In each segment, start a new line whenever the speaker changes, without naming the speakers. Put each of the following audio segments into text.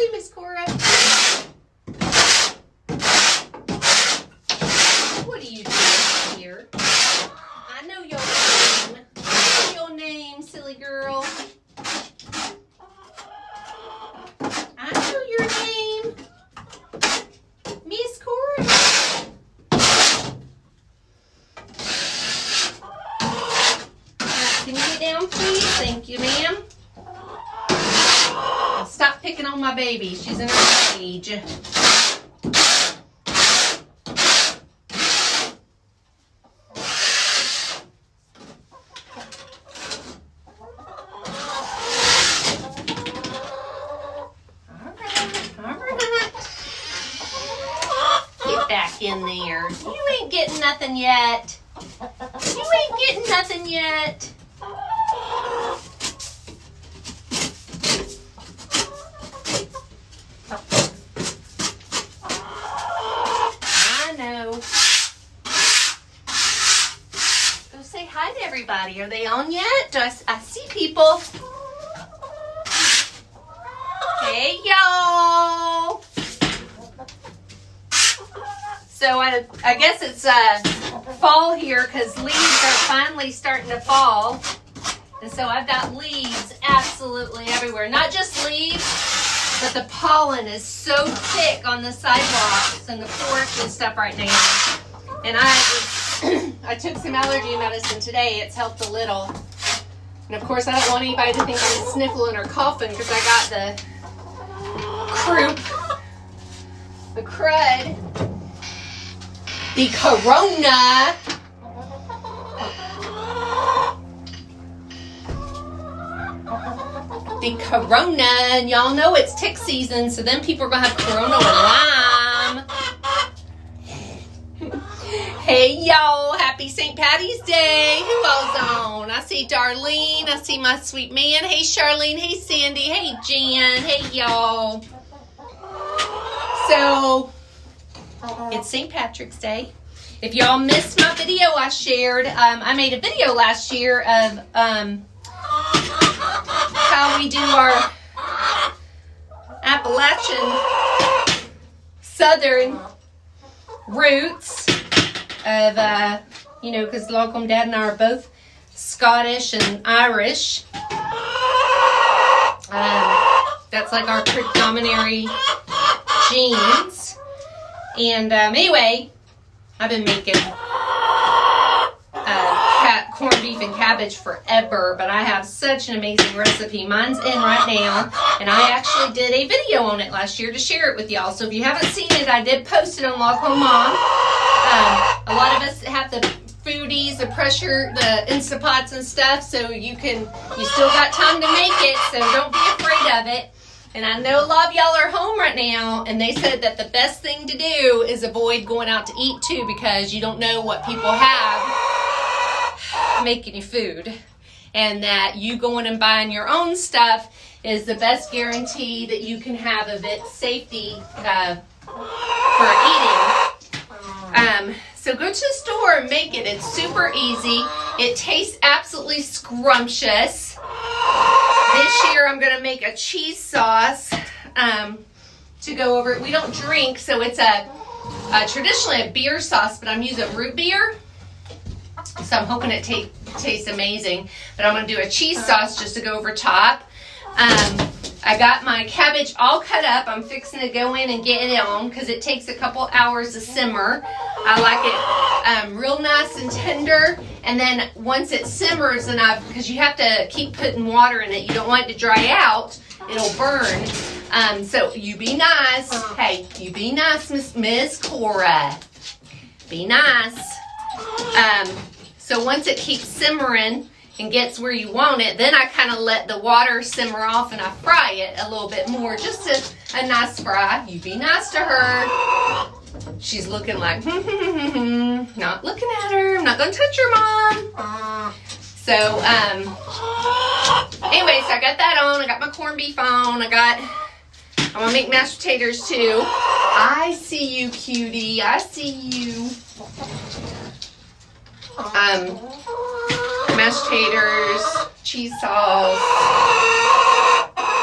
too, Miss Cora. What are you doing here? I know your name. I know your name, silly girl. I know your name. Miss Cora. Can you get down, please? Thank you, ma'am. Stop picking on my baby. She's in her cage. Get back in there. You ain't getting nothing yet. You ain't getting nothing yet. I know. Go say hi to everybody. Are they on yet? Do I see people? Hey, y'all. So I guess it's fall here because leaves are finally starting to fall. And so I've got leaves absolutely everywhere. Not just leaves, but the pollen is so thick on the sidewalks and the porch and stuff right now. And I took some allergy medicine today. It's helped a little. And of course, I don't want anybody to think I'm sniffling or coughing because I got the croup, the crud, the corona. The corona, and y'all know it's tick season, so then people are gonna have corona with Lyme. Hey y'all, happy St. Patty's Day. Who all's on? I see Darlene, I see my sweet man. Hey Charlene, hey Sandy, hey Jan, hey y'all. So, it's St. Patrick's Day. If y'all missed my video I shared, I made a video last year of how we do our Appalachian Southern roots of, because Locum Dad and I are both Scottish and Irish. That's like our predominant genes. And anyway, I've been making corned beef and cabbage forever, but I have such an amazing recipe. Mine's in right now, and I actually did a video on it last year to share it with y'all. So if you haven't seen it, I did post it on Log Home Mom. A lot of us have the foodies, the pressure, the Instapots and stuff, so you still got time to make it, so don't be afraid of it. And I know a lot of y'all are home right now, and they said that the best thing to do is avoid going out to eat too, because you don't know what people have making you food, and that you going and buying your own stuff is the best guarantee that you can have of its safety for eating. So go to the store and make it. It's super easy. It tastes absolutely scrumptious. This year I'm going to make a cheese sauce to go over it. We don't drink, so it's traditionally a beer sauce, but I'm using root beer. So I'm hoping it tastes amazing. But I'm going to do a cheese sauce just to go over top. I got my cabbage all cut up. I'm fixing to go in and get it on because it takes a couple hours to simmer. I like it real nice and tender. And then once it simmers, because you have to keep putting water in it. You don't want it to dry out. It'll burn. So you be nice. Hey, you be nice, Miss Cora. Be nice. So once it keeps simmering and gets where you want it, then I kind of let the water simmer off and I fry it a little bit more. Just a nice fry. You be nice to her. She's looking like, not looking at her. I'm not going to touch her, Mom. So, anyways, I got that on. I got my corned beef on. I'm going to make mashed potatoes too. I see you, cutie. I see you. Mashed taters, cheese sauce.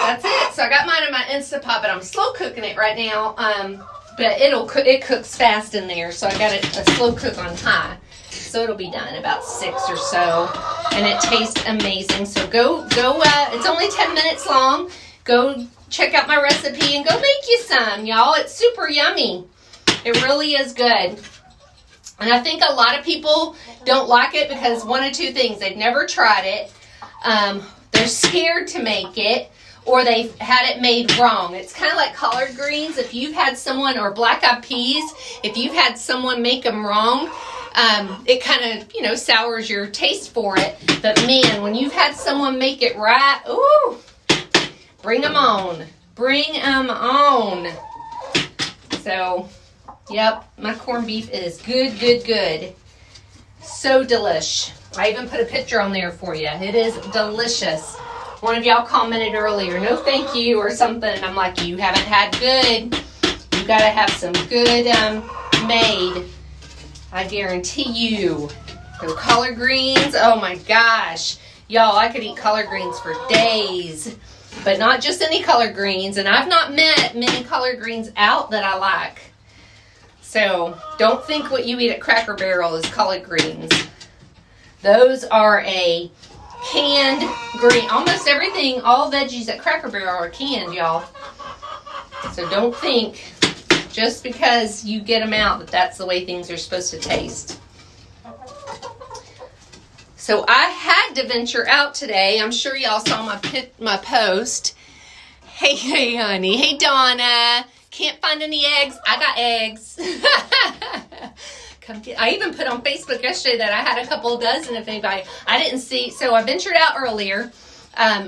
That's it. so I got mine in my Instapot, but I'm slow cooking it right now. But it cooks fast in there, so I got it a slow cook on high. So it'll be done in about 6 or so, and it tastes amazing. So go, it's only 10 minutes long. Go check out my recipe and go make you some, y'all. It's super yummy. It really is good. And I think a lot of people don't like it because one of two things. They've never tried it. They're scared to make it, or they've had it made wrong. It's kind of like collard greens. If you've had someone, or black-eyed peas, if you've had someone make them wrong, it kind of, sours your taste for it. But man, when you've had someone make it right, ooh, bring them on. Bring them on. So, yep, my corned beef is good, good, good. So delish. I even put a picture on there for you. It is delicious. One of y'all commented earlier, no thank you or something. And I'm like, you haven't had good. You got to have some good made. I guarantee you. Those collard greens, oh my gosh. Y'all, I could eat collard greens for days. But not just any collard greens. And I've not met many collard greens out that I like. So don't think what you eat at Cracker Barrel is collard greens. Those are a canned green. Almost everything, all veggies at Cracker Barrel are canned, y'all. So don't think just because you get them out that that's the way things are supposed to taste. So I had to venture out today. I'm sure y'all saw my post. Hey, honey. Hey, Donna. Can't find any eggs. I got eggs. Come get. I even put on Facebook yesterday that I had a couple dozen if anybody. I didn't see. So I ventured out earlier.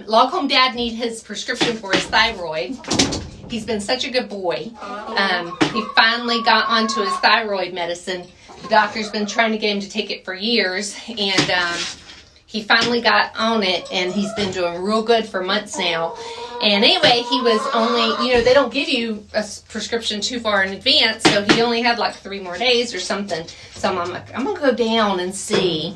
Log Home Dad needs his prescription for his thyroid. He's been such a good boy. He finally got onto his thyroid medicine. The doctor's been trying to get him to take it for years, and he finally got on it, and he's been doing real good for months now. And anyway, he was only, they don't give you a prescription too far in advance, so he only had like 3 more days or something. So I'm like, I'm going to go down and see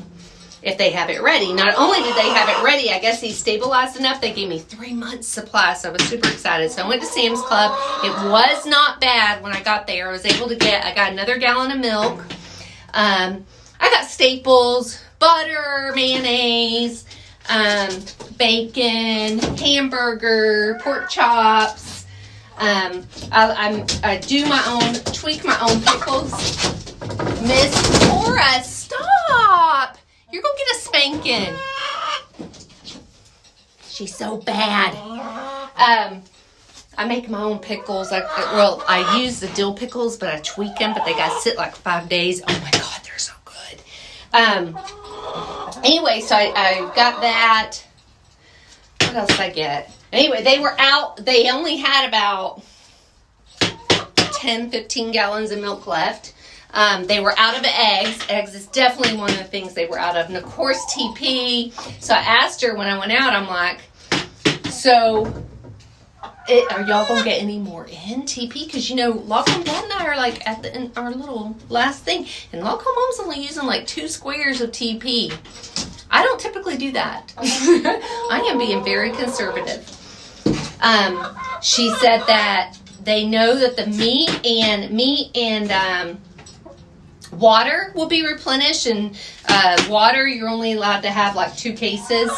if they have it ready. Not only did they have it ready, I guess he's stabilized enough. They gave me 3 months supply, so I was super excited. So I went to Sam's Club. It was not bad when I got there. I got another gallon of milk. I got staples, butter, mayonnaise, bacon, hamburger, pork chops. I tweak my own pickles. Miss Cora, stop! You're gonna get a spanking. She's so bad. I make my own pickles. I use the dill pickles, but I tweak them, but they gotta sit like 5 days. Oh my God, they're so good. Anyway, so I got that. What else did I get? Anyway, they were out. They only had about 10, 15 gallons of milk left. They were out of eggs. Eggs is definitely one of the things they were out of. And of course, TP. So I asked her when I went out, I'm like, so are y'all going to get any more in TP? Because, Log Home Dad and I are like at our little last thing. And Log Home Mom's only using like 2 squares of TP. I don't typically do that. I am being very conservative. She said that they know that the meat and water will be replenished, and water you're only allowed to have like 2 cases.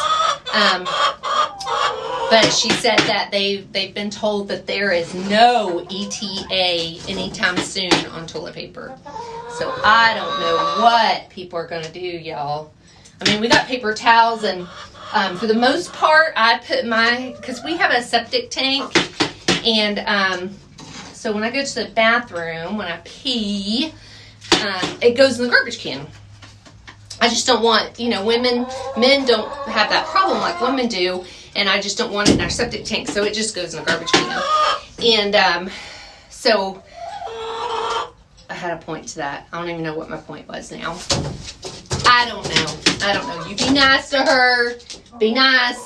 But she said that they've been told that there is no ETA anytime soon on toilet paper. So I don't know what people are going to do, y'all. I mean, we got paper towels, and for the most part, I put because we have a septic tank, and so when I go to the bathroom, when I pee, it goes in the garbage can. I just don't want, men don't have that problem like women do, and I just don't want it in our septic tank, so it just goes in the garbage can. And so I had a point to that. I don't even know what my point was now. I don't know. You be nice to her. Be nice.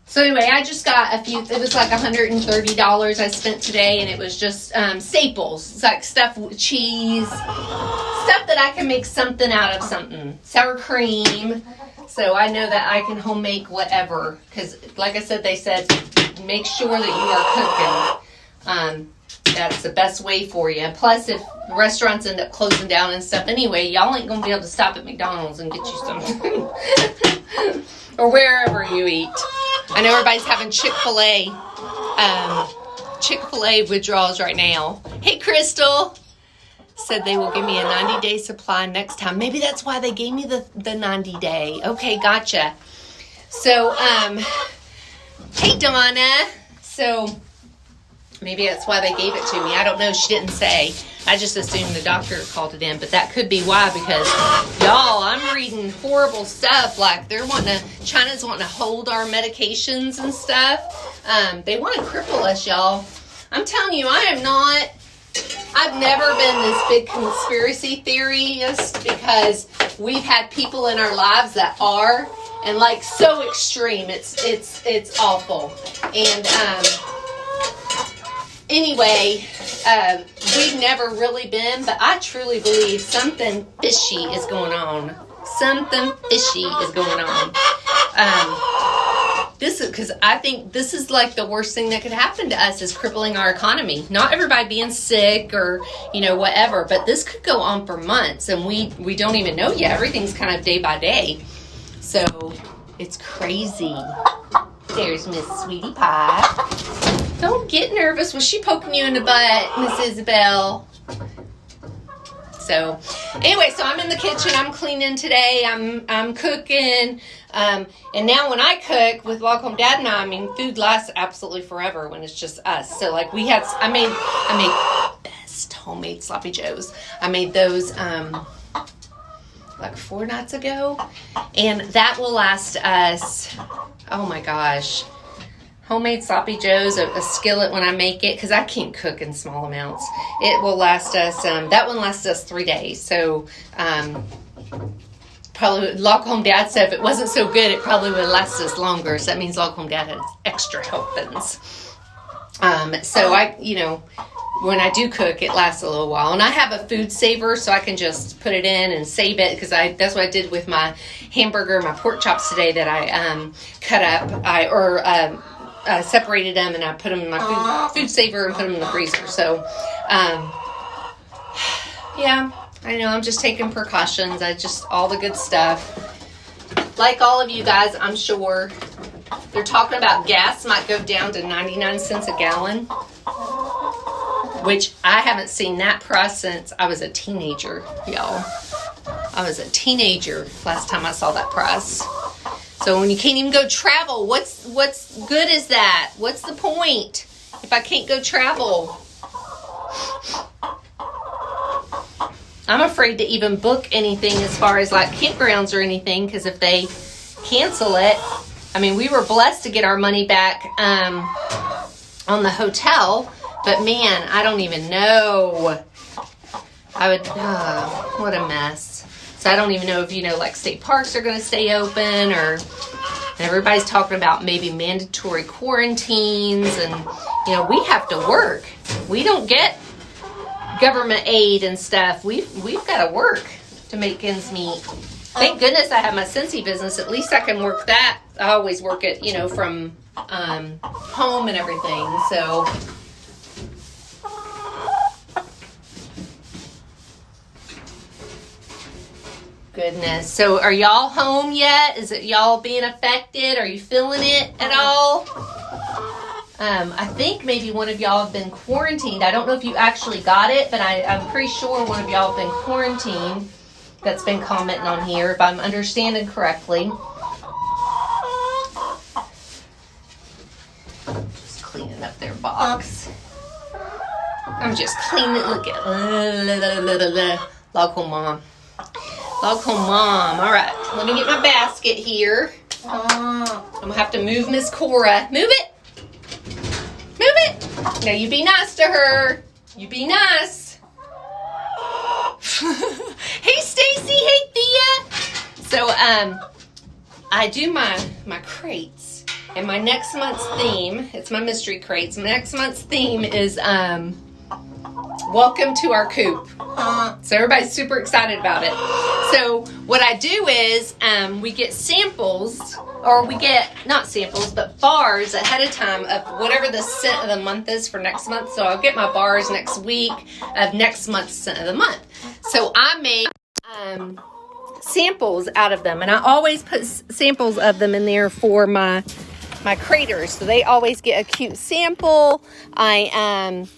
So anyway, I just got it was like $130 I spent today, and it was just staples. It's like stuff with cheese, stuff that I can make something out of something. Sour cream, So I know that I can home make whatever. Because like I said, they said, make sure that you are cooking. That's the best way for you. Plus, if restaurants end up closing down and stuff anyway, y'all ain't going to be able to stop at McDonald's and get you something. Or wherever you eat. I know everybody's having Chick-fil-A withdrawals right now. Hey, Crystal. Said they will give me a 90-day supply next time. Maybe that's why they gave me the 90-day. Okay, gotcha. So, hey, Donna. So, maybe that's why they gave it to me. I don't know. She didn't say. I just assumed the doctor called it in. But that could be why, because, y'all, I'm reading horrible stuff. Like, China's wanting to hold our medications and stuff. They want to cripple us, y'all. I'm telling you, I've never been this big conspiracy theorist, because we've had people in our lives that are, and like so extreme. It's awful. And anyway, we've never really been, but I truly believe something fishy is going on. Something fishy is going on. This is because I think this is like the worst thing that could happen to us, is crippling our economy. Not everybody being sick or, whatever, but this could go on for months, and we don't even know yet. Everything's kind of day by day. So it's crazy. There's Miss Sweetie Pie. Don't get nervous. Was she poking you in the butt, Miss Isabel? So anyway, so I'm in the kitchen. I'm cleaning today. I'm cooking. And now when I cook with Log Home Dad and I mean, food lasts absolutely forever when it's just us. So like I made best homemade sloppy joes. I made those like 4 nights ago, and that will last us, oh my gosh, homemade sloppy joes, a skillet when I make it, because I can't cook in small amounts. It will last us, that one lasts us 3 days. So probably Log Home Dad said if it wasn't so good, it probably would last us longer. So that means Log Home Dad has extra helpings. So when I do cook, it lasts a little while. And I have a food saver, so I can just put it in and save it, because that's what I did with my hamburger, my pork chops today that I cut up. I separated them and I put them in my food saver and put them in the freezer. So, yeah, I know I'm just taking precautions. All the good stuff. Like all of you guys, I'm sure, they're talking about gas might go down to 99 cents a gallon, which I haven't seen that price since I was a teenager, y'all. I was a teenager last time I saw that price. So when you can't even go travel, what's good is that? What's the point if I can't go travel? I'm afraid to even book anything as far as like campgrounds or anything, because if they cancel it, I mean, we were blessed to get our money back on the hotel, but man, I don't even know. What a mess. So I don't even know if, like state parks are going to stay open, or everybody's talking about maybe mandatory quarantines, and, we have to work. We don't get government aid and stuff. We've got to work to make ends meet. Thank goodness I have my Scentsy business. At least I can work that. I always work it, from home and everything. So goodness. So are y'all home yet? Is it y'all being affected? Are you feeling it at all? I think maybe one of y'all have been quarantined. I don't know if you actually got it, but I'm pretty sure one of y'all have been quarantined that's been commenting on here, if I'm understanding correctly. Just cleaning up their box. I'm just cleaning it. Look at Log Home Mom. Log Home Mom. All right, let me get my basket here. I'm gonna have to move Miss Cora. Move it. Move it. Now you be nice to her. You be nice. Hey Stacy. Hey Thea. So I do my crates, and my next month's theme, it's my mystery crates. My next month's theme is welcome to our coop. So everybody's super excited about it. So what I do is we get samples, or we get, not samples, but bars ahead of time of whatever the scent of the month is for next month. So I'll get my bars next week of next month's scent of the month. So I make samples out of them, and I always put samples of them in there for my craters, so they always get a cute sample. And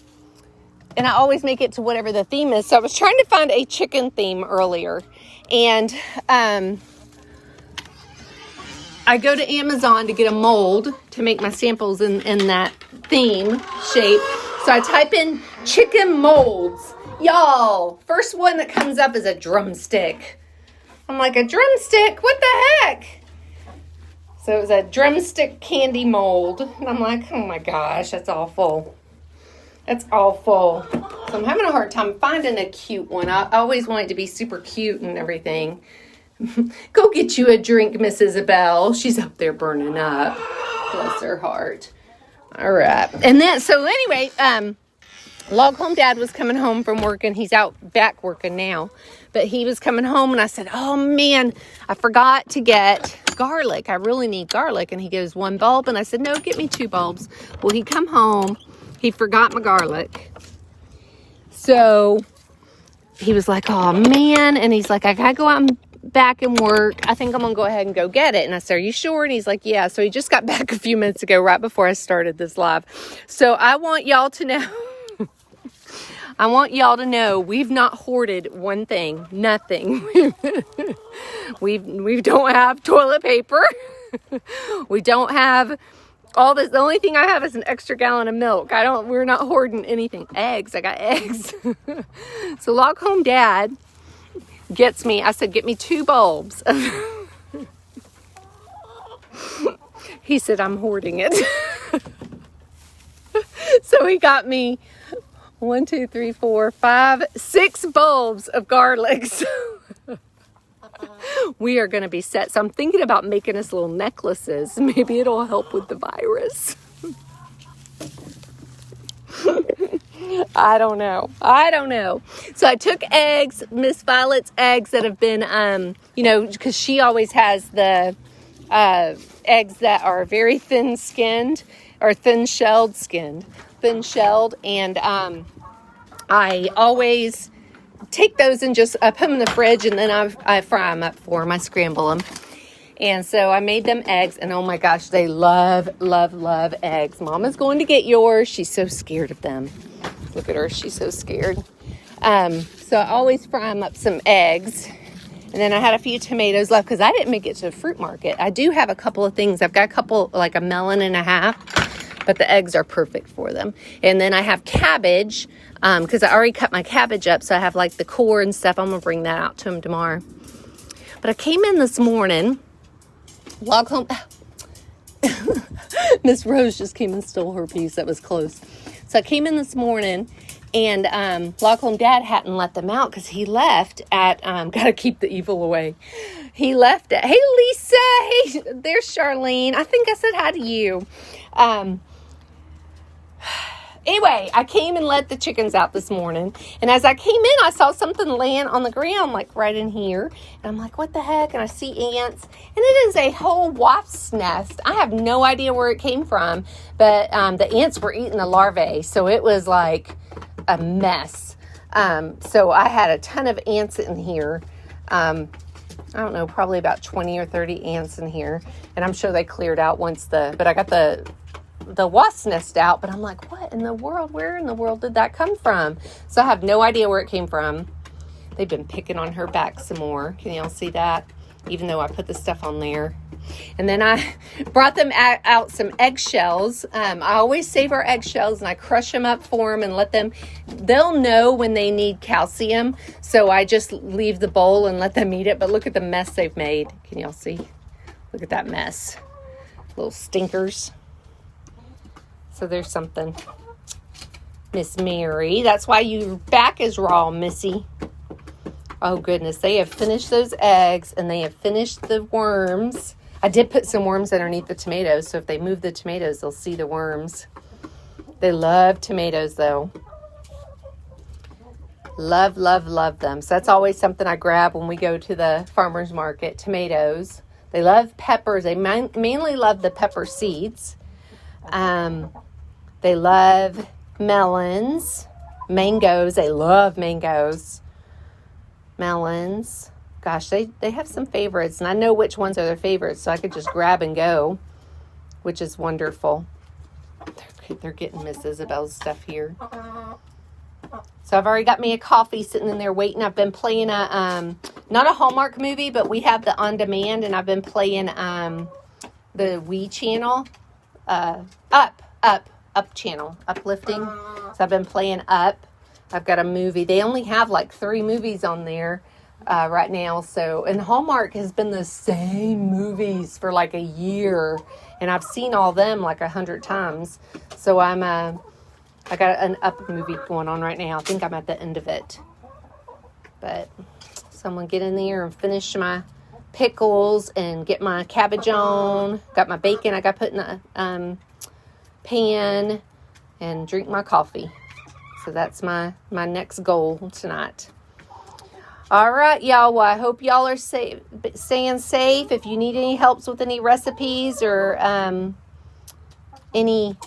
I always make it to whatever the theme is. So I was trying to find a chicken theme earlier, and I go to Amazon to get a mold to make my samples in that theme shape. So I type in chicken molds. Y'all, first one that comes up is a drumstick. I'm like, a drumstick? What the heck? So it was a drumstick candy mold. And I'm like, oh my gosh, that's awful. That's awful. So I'm having a hard time finding a cute one. I always want it to be super cute and everything. Go get you a drink, Miss Isabel. She's up there burning up. Bless her heart. All right. And then, so anyway, Log Home Dad was coming home from work, and he's out back working now. But he was coming home, and I said, oh man, I forgot to get garlic. I really need garlic. And he goes, 1 bulb. And I said, no, get me 2 bulbs. Well, he come home. He forgot my garlic. So he was like, oh man. And he's like, I gotta go out and back and work. I think I'm gonna go ahead and go get it. And I said, are you sure? And he's like, yeah. So he just got back a few minutes ago, right before I started this live. So I want y'all to know, we've not hoarded one thing, nothing. we don't have toilet paper. We don't have all this. The only thing I have is an extra gallon of milk. We're not hoarding anything. Eggs. I got eggs. So Log Home Dad gets me, I said, get me 2 bulbs. He said, I'm hoarding it. So he got me 1, 2, 3, 4, 5, 6 bulbs of garlic. So we are going to be set. So I'm thinking about making us little necklaces. Maybe it'll help with the virus. I don't know. So I took eggs, Miss Violet's eggs that have been, because she always has the eggs that are very thin-skinned or thin-shelled. And I always take those and just I put them in the fridge, and then I fry them up for them. I scramble them. And so I made them eggs, and oh my gosh, they love eggs. Mama's going to get yours. She's so scared of them. Look at her. She's so scared. So I always fry them up some eggs. And then I had a few tomatoes left because I didn't make it to the fruit market. I do have a couple of things. I've got a couple, like a melon and a half, but the eggs are perfect for them. And then I have cabbage because I already cut my cabbage up. So I have like the core and stuff. I'm going to bring that out to him tomorrow. But I came in this morning, Log Home. Miss Rose just came and stole her piece that was close. So I came in this morning, and Log Home Dad hadn't let them out because he left at, gotta keep the evil away. He left at, hey Lisa, hey, there's Charlene. I think I said hi to you. Anyway, I came and let the chickens out this morning. And as I came in, I saw something laying on the ground, like right in here. And I'm like, what the heck? And I see ants. And it is a whole wasp's nest. I have no idea where it came from. But the ants were eating the larvae. So it was like a mess. So I had a ton of ants in here. I don't know, probably about 20 or 30 ants in here. And I'm sure they cleared out but I got the wasp nest out, but I'm like, what in the world? Where in the world did that come from? So I have no idea where it came from. They've been picking on her back some more. Can y'all see that? Even though I put the stuff on there. And then I brought them out some eggshells. I always save our eggshells and I crush them up for them and let them, they'll know when they need calcium. So I just leave the bowl and let them eat it. But look at the mess they've made. Can y'all see? Look at that mess. Little stinkers. So there's something. Miss Mary. That's why your back is raw, Missy. Oh, goodness. They have finished those eggs, and they have finished the worms. I did put some worms underneath the tomatoes, so if they move the tomatoes, they'll see the worms. They love tomatoes, though. Love, love, love them. So that's always something I grab when we go to the farmer's market. Tomatoes. They love peppers. They mainly love the pepper seeds. They love melons. Mangoes. They love mangoes. Melons. Gosh, they have some favorites. And I know which ones are their favorites. So I could just grab and go. Which is wonderful. They're getting Miss Isabel's stuff here. So I've already got me a coffee sitting in there waiting. I've been playing a, not a Hallmark movie, but we have the on demand, and I've been playing the Wii channel, up channel, uplifting. So I've been playing Up. I've got a movie. They only have like 3 movies on there right now. So, and Hallmark has been the same movies for like a year, and I've seen all them like 100 times. So I got an Up movie going on right now. I think I'm at the end of it. But so I'm going to get in there and finish my pickles and get my cabbage on. Got my bacon I got put in the pan and drink my coffee. So that's my next goal tonight. All right, y'all. Well, I hope y'all are staying safe. If you need any helps with any recipes or any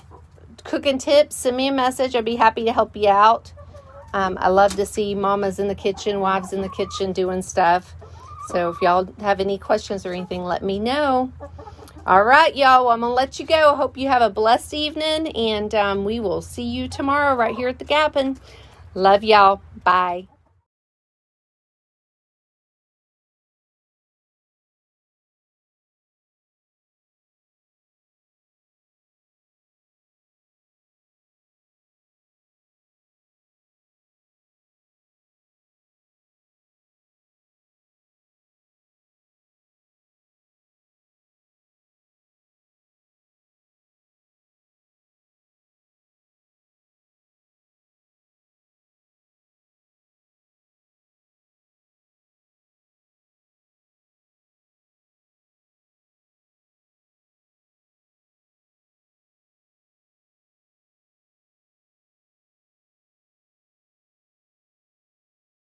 cooking tips, send me a message. I'd be happy to help you out. I love to see mamas in the kitchen, wives in the kitchen doing stuff. So if y'all have any questions or anything, let me know. All right, y'all. Well, I'm going to let you go. I hope you have a blessed evening, and we will see you tomorrow right here at the Gap. And love y'all. Bye.